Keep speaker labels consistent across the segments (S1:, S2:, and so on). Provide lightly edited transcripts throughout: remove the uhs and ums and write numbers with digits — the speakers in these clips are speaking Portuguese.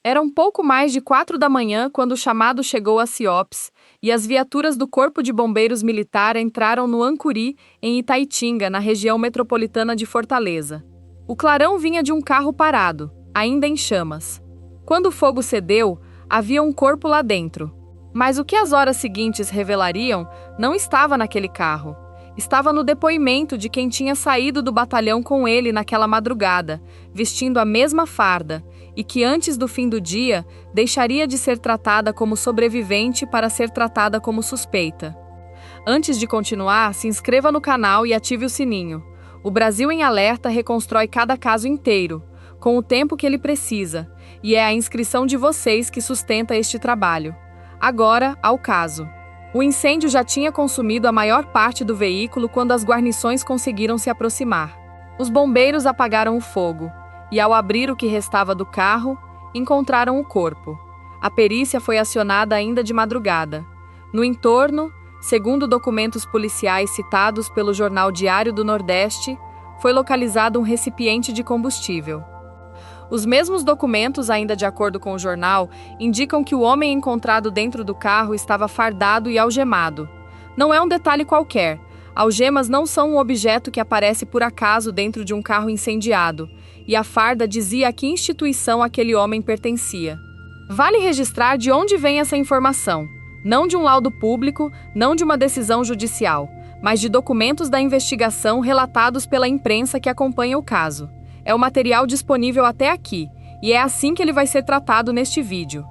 S1: Era um pouco mais de 4 da manhã quando o chamado chegou a CIOPS e as viaturas do Corpo de Bombeiros Militar entraram no Ancuri, em Itaitinga, na região metropolitana de Fortaleza. O clarão vinha de um carro parado, ainda em chamas. Quando o fogo cedeu, havia um corpo lá dentro. Mas o que as horas seguintes revelariam não estava naquele carro. Estava no depoimento de quem tinha saído do batalhão com ele naquela madrugada, vestindo a mesma farda, e que antes do fim do dia deixaria de ser tratada como sobrevivente para ser tratada como suspeita. Antes de continuar, se inscreva no canal e ative o sininho. O Brasil em Alerta reconstrói cada caso inteiro, com o tempo que ele precisa, e é a inscrição de vocês que sustenta este trabalho. Agora, ao caso. O incêndio já tinha consumido a maior parte do veículo quando as guarnições conseguiram se aproximar. Os bombeiros apagaram o fogo, e ao abrir o que restava do carro, encontraram o corpo. A perícia foi acionada ainda de madrugada. No entorno, segundo documentos policiais citados pelo jornal Diário do Nordeste, foi localizado um recipiente de combustível. Os mesmos documentos, ainda de acordo com o jornal, indicam que o homem encontrado dentro do carro estava fardado e algemado. Não é um detalhe qualquer. Algemas não são um objeto que aparece por acaso dentro de um carro incendiado, e a farda dizia a que instituição aquele homem pertencia. Vale registrar de onde vem essa informação. Não de um laudo público, não de uma decisão judicial, mas de documentos da investigação relatados pela imprensa que acompanha o caso. É o material disponível até aqui, e é assim que ele vai ser tratado neste vídeo.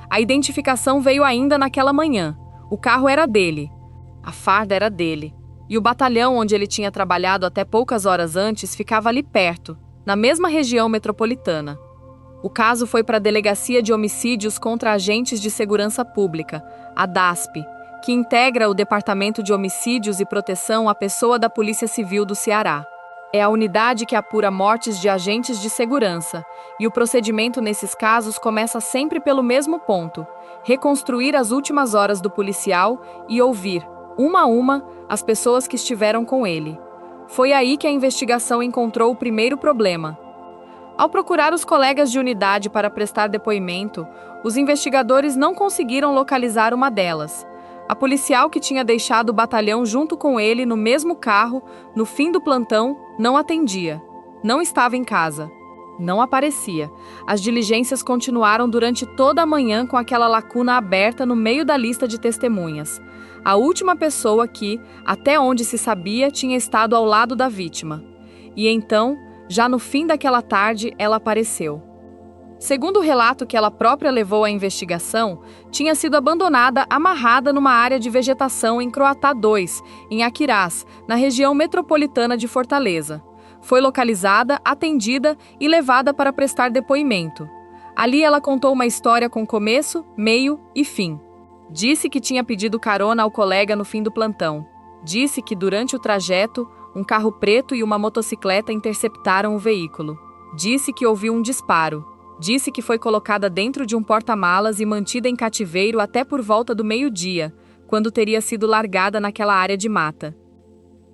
S1: A identificação veio ainda naquela manhã. O carro era dele. A farda era dele. E o batalhão onde ele tinha trabalhado até poucas horas antes ficava ali perto, na mesma região metropolitana. O caso foi para a Delegacia de Homicídios contra Agentes de Segurança Pública, a DASP, que integra o Departamento de Homicídios e Proteção à Pessoa da Polícia Civil do Ceará. É a unidade que apura mortes de agentes de segurança, e o procedimento nesses casos começa sempre pelo mesmo ponto: reconstruir as últimas horas do policial e ouvir, uma a uma, as pessoas que estiveram com ele. Foi aí que a investigação encontrou o primeiro problema. Ao procurar os colegas de unidade para prestar depoimento, os investigadores não conseguiram localizar uma delas. A policial que tinha deixado o batalhão junto com ele no mesmo carro, no fim do plantão, não atendia. Não estava em casa. Não aparecia. As diligências continuaram durante toda a manhã com aquela lacuna aberta no meio da lista de testemunhas. A última pessoa que, até onde se sabia, tinha estado ao lado da vítima. E então, já no fim daquela tarde, ela apareceu. Segundo o relato que ela própria levou à investigação, tinha sido abandonada amarrada numa área de vegetação em Croatá 2, em Aquirás, na região metropolitana de Fortaleza. Foi localizada, atendida e levada para prestar depoimento. Ali ela contou uma história com começo, meio e fim. Disse que tinha pedido carona ao colega no fim do plantão. Disse que durante o trajeto, um carro preto e uma motocicleta interceptaram o veículo. Disse que ouviu um disparo. Disse que foi colocada dentro de um porta-malas e mantida em cativeiro até por volta do meio-dia, quando teria sido largada naquela área de mata.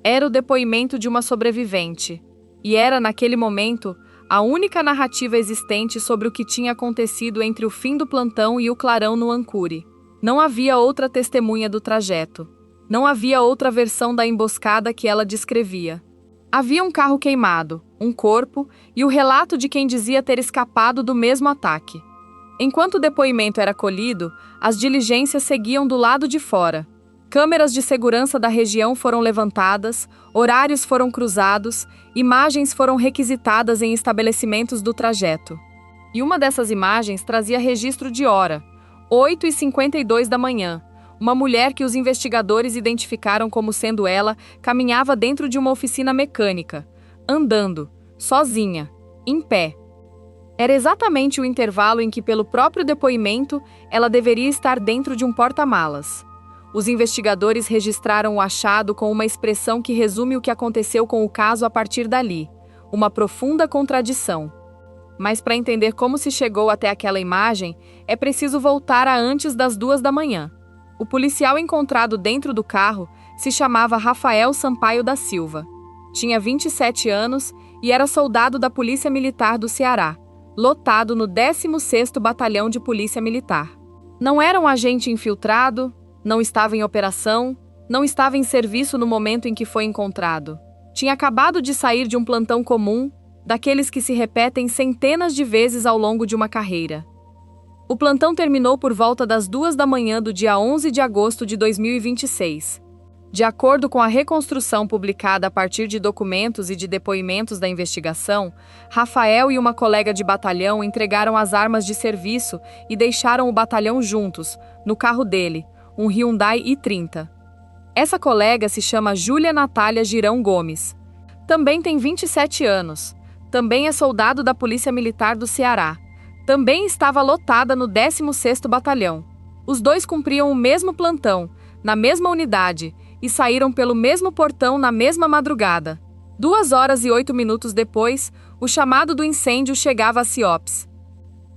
S1: Era o depoimento de uma sobrevivente, e era, naquele momento, a única narrativa existente sobre o que tinha acontecido entre o fim do plantão e o clarão no Ancuri. Não havia outra testemunha do trajeto. Não havia outra versão da emboscada que ela descrevia. Havia um carro queimado, um corpo e o relato de quem dizia ter escapado do mesmo ataque. Enquanto o depoimento era colhido, as diligências seguiam do lado de fora. Câmeras de segurança da região foram levantadas, horários foram cruzados, imagens foram requisitadas em estabelecimentos do trajeto. E uma dessas imagens trazia registro de hora, 8h52 da manhã. Uma mulher que os investigadores identificaram como sendo ela caminhava dentro de uma oficina mecânica, andando, sozinha, em pé. Era exatamente o intervalo em que, pelo próprio depoimento, ela deveria estar dentro de um porta-malas. Os investigadores registraram o achado com uma expressão que resume o que aconteceu com o caso a partir dali: uma profunda contradição. Mas para entender como se chegou até aquela imagem, é preciso voltar a antes das 2 da manhã. O policial encontrado dentro do carro se chamava Rafael Sampaio da Silva. Tinha 27 anos e era soldado da Polícia Militar do Ceará. lotado no 16º Batalhão de Polícia Militar. Não era um agente infiltrado, não estava em operação, não estava em serviço no momento em que foi encontrado. Tinha acabado de sair de um plantão comum, daqueles que se repetem centenas de vezes ao longo de uma carreira. O plantão terminou por volta das 2 da manhã do dia 11 de agosto de 2026. De acordo com a reconstrução publicada a partir de documentos e de depoimentos da investigação, Rafael e uma colega de batalhão entregaram as armas de serviço e deixaram o batalhão juntos, no carro dele, um Hyundai i30. Essa colega se chama Júlia Natália Girão Gomes. Também tem 27 anos. Também é soldado da Polícia Militar do Ceará. Também estava lotada no 16º Batalhão. Os dois cumpriam o mesmo plantão, na mesma unidade, e saíram pelo mesmo portão na mesma madrugada. 2 horas e 8 minutos depois, o chamado do incêndio chegava a CIOPS.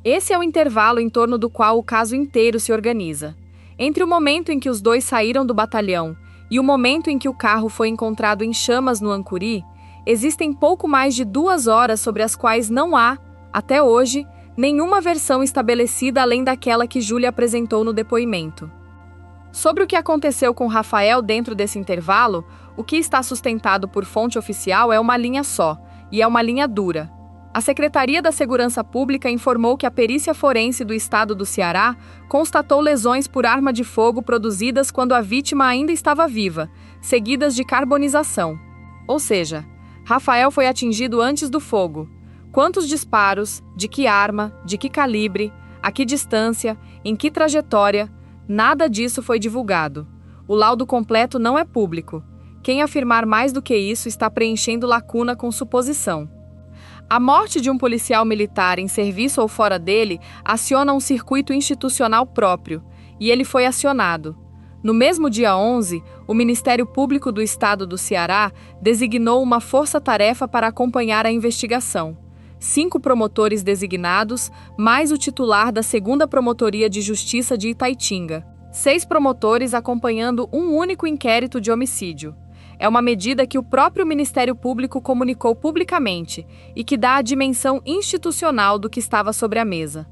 S1: Esse é o intervalo em torno do qual o caso inteiro se organiza. Entre o momento em que os dois saíram do batalhão e o momento em que o carro foi encontrado em chamas no Ancuri, existem pouco mais de 2 horas sobre as quais não há, até hoje, nenhuma versão estabelecida além daquela que Júlia apresentou no depoimento. Sobre o que aconteceu com Rafael dentro desse intervalo, o que está sustentado por fonte oficial é uma linha só, e é uma linha dura. A Secretaria da Segurança Pública informou que a perícia forense do estado do Ceará constatou lesões por arma de fogo produzidas quando a vítima ainda estava viva, seguidas de carbonização. Ou seja, Rafael foi atingido antes do fogo. Quantos disparos, de que arma, de que calibre, a que distância, em que trajetória, nada disso foi divulgado. O laudo completo não é público. Quem afirmar mais do que isso está preenchendo lacuna com suposição. A morte de um policial militar em serviço ou fora dele aciona um circuito institucional próprio, e ele foi acionado. No mesmo dia 11, o Ministério Público do Estado do Ceará designou uma força-tarefa para acompanhar a investigação. 5 promotores designados, mais o titular da 2ª Promotoria de Justiça de Itaitinga. 6 promotores acompanhando um único inquérito de homicídio. É uma medida que o próprio Ministério Público comunicou publicamente e que dá a dimensão institucional do que estava sobre a mesa.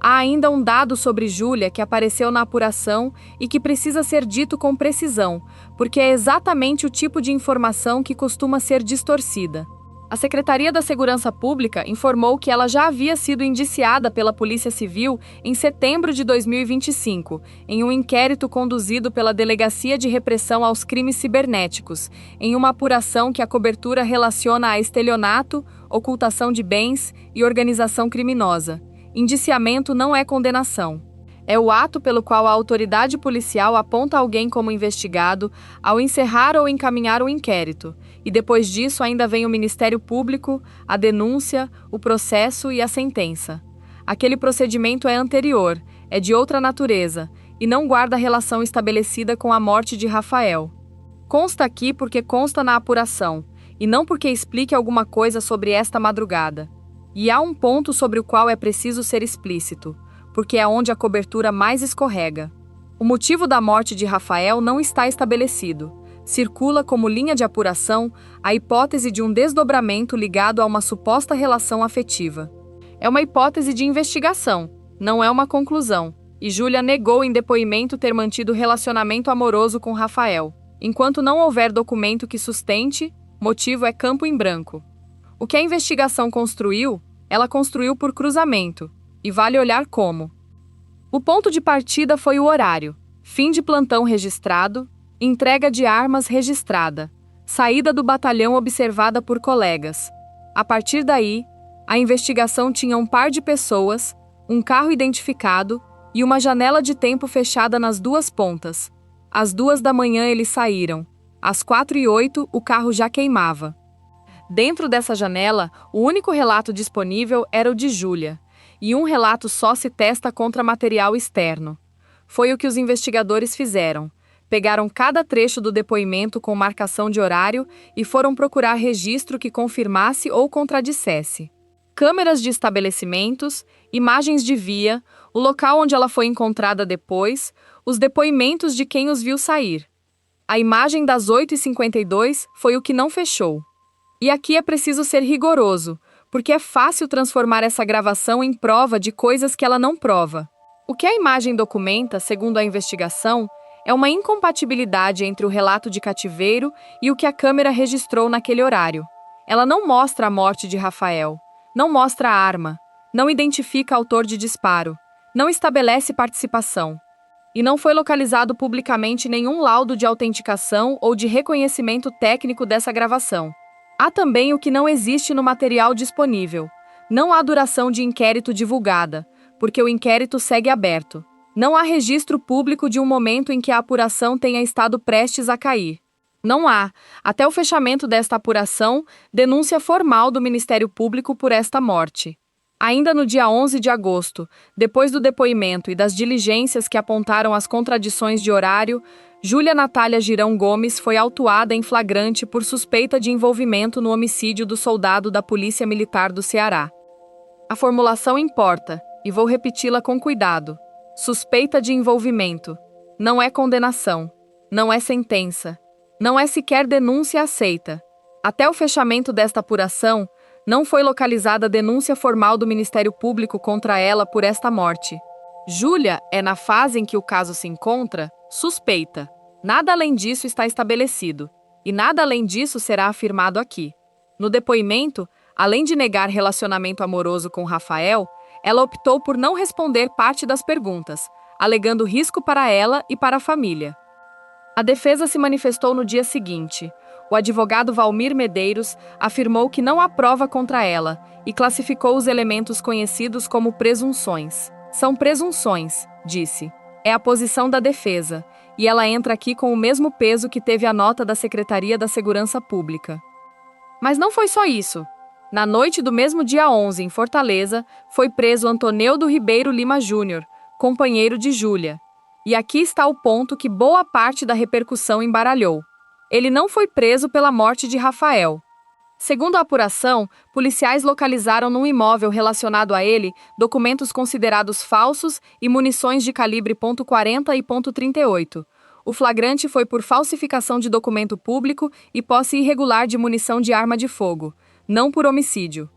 S1: Há ainda um dado sobre Júlia que apareceu na apuração e que precisa ser dito com precisão, porque é exatamente o tipo de informação que costuma ser distorcida. A Secretaria da Segurança Pública informou que ela já havia sido indiciada pela Polícia Civil em setembro de 2025, em um inquérito conduzido pela Delegacia de Repressão aos Crimes Cibernéticos, em uma apuração que a cobertura relaciona a estelionato, ocultação de bens e organização criminosa. Indiciamento não é condenação. É o ato pelo qual a autoridade policial aponta alguém como investigado ao encerrar ou encaminhar o inquérito, e depois disso ainda vem o Ministério Público, a denúncia, o processo e a sentença. Aquele procedimento é anterior, é de outra natureza, e não guarda relação estabelecida com a morte de Rafael. Consta aqui porque consta na apuração, e não porque explique alguma coisa sobre esta madrugada. E há um ponto sobre o qual é preciso ser explícito, porque é onde a cobertura mais escorrega. O motivo da morte de Rafael não está estabelecido. Circula como linha de apuração a hipótese de um desdobramento ligado a uma suposta relação afetiva. É uma hipótese de investigação, não é uma conclusão, e Júlia negou em depoimento ter mantido relacionamento amoroso com Rafael. Enquanto não houver documento que sustente, motivo é campo em branco. O que a investigação construiu, ela construiu por cruzamento, e vale olhar como. O ponto de partida foi o horário, fim de plantão registrado, entrega de armas registrada, saída do batalhão observada por colegas. A partir daí, a investigação tinha um par de pessoas, um carro identificado e uma janela de tempo fechada nas 2 pontas. Às 2 da manhã eles saíram. Às 4h08 o carro já queimava. Dentro dessa janela, o único relato disponível era o de Júlia, e um relato só se testa contra material externo. Foi o que os investigadores fizeram. Pegaram cada trecho do depoimento com marcação de horário e foram procurar registro que confirmasse ou contradissesse. Câmeras de estabelecimentos, imagens de via, o local onde ela foi encontrada depois, os depoimentos de quem os viu sair. A imagem das 8h52 foi o que não fechou. E aqui é preciso ser rigoroso, porque é fácil transformar essa gravação em prova de coisas que ela não prova. O que a imagem documenta, segundo a investigação, é uma incompatibilidade entre o relato de cativeiro e o que a câmera registrou naquele horário. Ela não mostra a morte de Rafael, não mostra a arma, não identifica autor de disparo, não estabelece participação. E não foi localizado publicamente nenhum laudo de autenticação ou de reconhecimento técnico dessa gravação. Há também o que não existe no material disponível. Não há duração de inquérito divulgada, porque o inquérito segue aberto. Não há registro público de um momento em que a apuração tenha estado prestes a cair. Não há, até o fechamento desta apuração, denúncia formal do Ministério Público por esta morte. Ainda no dia 11 de agosto, depois do depoimento e das diligências que apontaram as contradições de horário, Júlia Natália Girão Gomes foi autuada em flagrante por suspeita de envolvimento no homicídio do soldado da Polícia Militar do Ceará. A formulação importa, e vou repeti-la com cuidado. Suspeita de envolvimento. Não é condenação. Não é sentença. Não é sequer denúncia aceita. Até o fechamento desta apuração, não foi localizada denúncia formal do Ministério Público contra ela por esta morte. Júlia é, na fase em que o caso se encontra, suspeita. Nada além disso está estabelecido, e nada além disso será afirmado aqui. No depoimento, além de negar relacionamento amoroso com Rafael, ela optou por não responder parte das perguntas, alegando risco para ela e para a família. A defesa se manifestou no dia seguinte. O advogado Valmir Medeiros afirmou que não há prova contra ela e classificou os elementos conhecidos como presunções. São presunções, disse. É a posição da defesa, e ela entra aqui com o mesmo peso que teve a nota da Secretaria da Segurança Pública. Mas não foi só isso. Na noite do mesmo dia 11, em Fortaleza, foi preso Antoneudo Ribeiro Lima Júnior, companheiro de Júlia. E aqui está o ponto que boa parte da repercussão embaralhou. Ele não foi preso pela morte de Rafael. Segundo a apuração, policiais localizaram num imóvel relacionado a ele documentos considerados falsos e munições de calibre .40 e .38. O flagrante foi por falsificação de documento público e posse irregular de munição de arma de fogo, não por homicídio.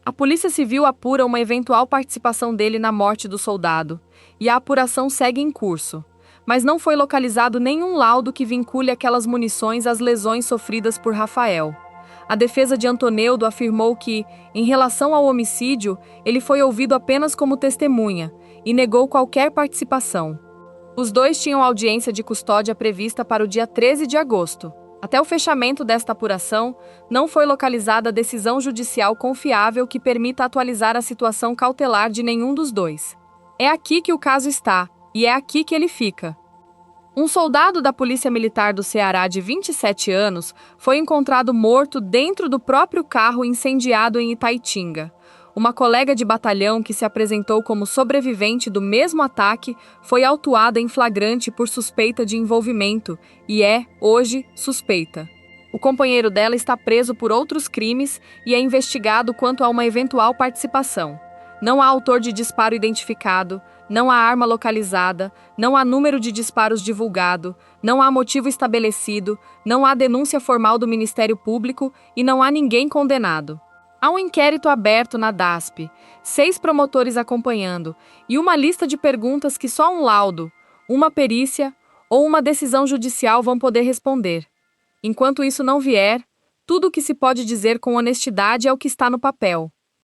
S1: A Polícia Civil apura uma eventual participação dele na morte do soldado, e a apuração segue em curso. Mas não foi localizado nenhum laudo que vincule aquelas munições às lesões sofridas por Rafael. A defesa de Antoneudo afirmou que, em relação ao homicídio, ele foi ouvido apenas como testemunha e negou qualquer participação. Os dois tinham audiência de custódia prevista para o dia 13 de agosto. Até o fechamento desta apuração, não foi localizada decisão judicial confiável que permita atualizar a situação cautelar de nenhum dos dois. É aqui que o caso está, e é aqui que ele fica. Um soldado da Polícia Militar do Ceará de 27 anos foi encontrado morto dentro do próprio carro incendiado em Itaitinga. Uma colega de batalhão que se apresentou como sobrevivente do mesmo ataque foi autuada em flagrante por suspeita de envolvimento e é, hoje, suspeita. O companheiro dela está preso por outros crimes e é investigado quanto a uma eventual participação. Não há autor de disparo identificado, não há arma localizada, não há número de disparos divulgado, não há motivo estabelecido, não há denúncia formal do Ministério Público e não há ninguém condenado. Há um inquérito aberto na DASP, 6 promotores acompanhando e uma lista de perguntas que só um laudo, uma perícia ou uma decisão judicial vão poder responder. Enquanto isso não vier, tudo o que se pode dizer com honestidade é o que está no papel.